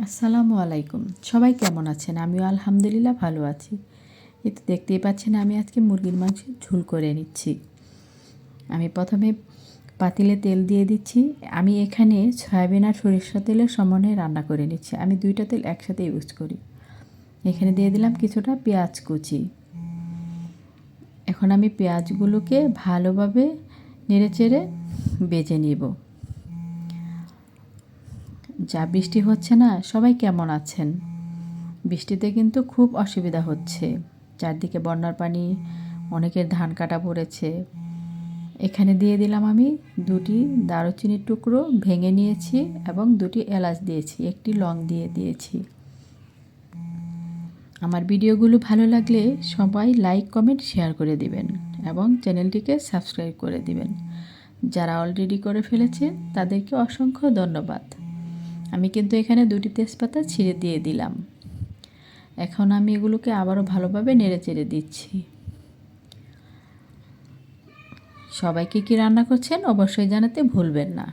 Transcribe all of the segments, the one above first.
আসসালামু আলাইকুম। সবাই কেমন আছেন? আমিও আলহামদুলিল্লাহ ভালো আছি। এই তো দেখতেই পাচ্ছেন আমি আজকে মুরগির মাংসের ঝোল করে নিচ্ছি। আমি প্রথমে পাতিলে তেল দিয়ে দিচ্ছি। আমি এখানে সয়াবিন আর সরিষা তেলের সমন্বয়ে রান্না করে নিচ্ছি। আমি ২টা তেল একসাথে ইউজ করি। এখানে দিয়ে দিলাম কিছুটা পেঁয়াজ কুচি। এখন আমি পেঁয়াজগুলোকে ভালোভাবে নেড়েচেড়ে ভেজে নিব। যা বৃষ্টি হচ্ছে না, সবাই কেমন আছেন? বৃষ্টিতে কিন্তু খুব অসুবিধা হচ্ছে। চারদিকে বন্যার পানি, অনেকের ধান কাটা পড়েছে। এখানে দিয়ে দিলাম আমি ২টি দারুচিনির টুকরো ভেঙে নিয়েছি এবং ২টি এলাচ দিয়েছি, ১টি লং দিয়ে দিয়েছি। আমার ভিডিওগুলো ভালো লাগলে সবাই লাইক, কমেন্ট, শেয়ার করে দিবেন এবং চ্যানেলটিকে সাবস্ক্রাইব করে দিবেন। যারা অলরেডি করে ফেলেছে তাদেরকে অসংখ্য ধন্যবাদ। আমি কিন্তু এখানে ২টি তেজপাতা ছিঁড়ে দিয়ে দিলাম। এখন আমি এগুলোকে আবারও ভালোভাবে নেড়েচেড়ে দিচ্ছি। সবাইকে কি রান্না করছেন অবশ্যই জানাতে ভুলবেন না।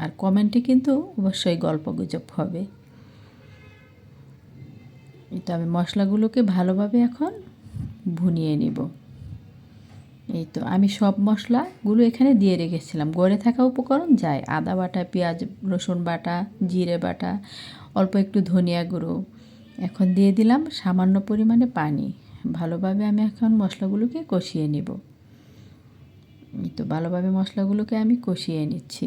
আর কমেন্টে কিন্তু অবশ্যই গল্পগুজব হবে। তো আমি মশলাগুলোকে ভালোভাবে এখন ভুনিয়ে নিব। এই তো আমি সব মশলাগুলো এখানে দিয়ে রেখেছিলাম। গড়ে থাকা উপকরণ যায় আদা বাটা, পেঁয়াজ রসুন বাটা, জিরে বাটা, অল্প একটু ধনিয়া গুঁড়ো। এখন দিয়ে দিলাম সামান্য পরিমাণে পানি। ভালোভাবে আমি এখন মশলাগুলোকে কষিয়ে নিব। এই তো ভালোভাবে মশলাগুলোকে আমি কষিয়ে নিচ্ছি।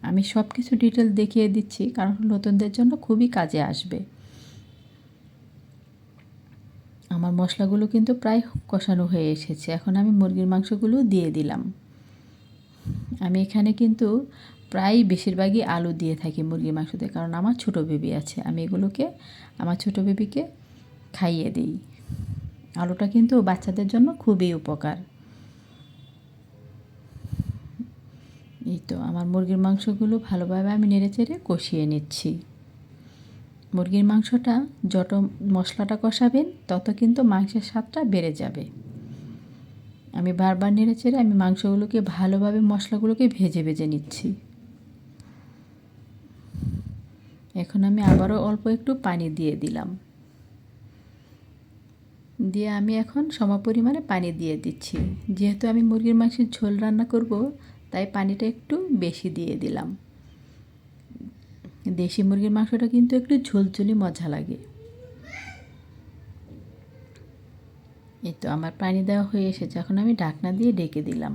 আমি সব কিছু ডিটেল দেখিয়ে দিচ্ছি কারণ নতুনদের জন্য খুবই কাজে আসবে। আমার মশলাগুলো কিন্তু প্রায় কষানো হয়ে এসেছে। এখন আমি মুরগির মাংসগুলো দিয়ে দিলাম। আমি এখানে কিন্তু প্রায় বেশিরভাগই আলু দিয়ে থাকি মুরগির মাংসতে, কারণ আমার ছোটো বেবি আছে। আমি এগুলোকে আমার ছোটো বেবিকে খাইয়ে দিই। আলুটা কিন্তু বাচ্চাদের জন্য খুবই উপকার। এই তো আমার মুরগির মাংসগুলো ভালোভাবে আমি নেড়েচেড়ে কষিয়ে নিচ্ছি। মুরগির মাংসটা যত মশলাটা কষাবেন তত কিন্তু মাংসের স্বাদটা বেড়ে যাবে। আমি বারবার নেড়েচেড়ে আমি মাংসগুলোকে ভালোভাবে মশলাগুলোকে ভেজে ভেজে নিচ্ছি। এখন আমি আবারও অল্প একটু পানি দিয়ে দিলাম। দিয়ে আমি এখন সমপরিমাণে পানি দিয়ে দিচ্ছি। যেহেতু আমি মুরগির মাংসের ঝোল রান্না করব, তাই পানিটা একটু বেশি দিয়ে দিলাম। দেশি মুরগির মাংসটা কিন্তু একটু ঝোলঝোলি মজা লাগে। এই তো আমার পানি দেওয়া হয়ে এসেছে। এখন আমি ঢাকনা দিয়ে ঢেকে দিলাম।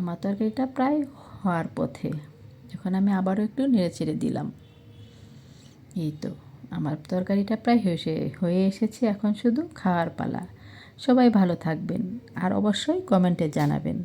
আমার তরকারিটা প্রায় হওয়ার পথে। এখন আমি আবারও একটু নেড়েচেড়ে দিলাম। এই তো আমার তরকারিটা প্রায় হয়ে এসেছে। এখন শুধু খাওয়ার পালা। সবাই ভালো থাকবেন আর অবশ্যই কমেন্টে জানাবেন।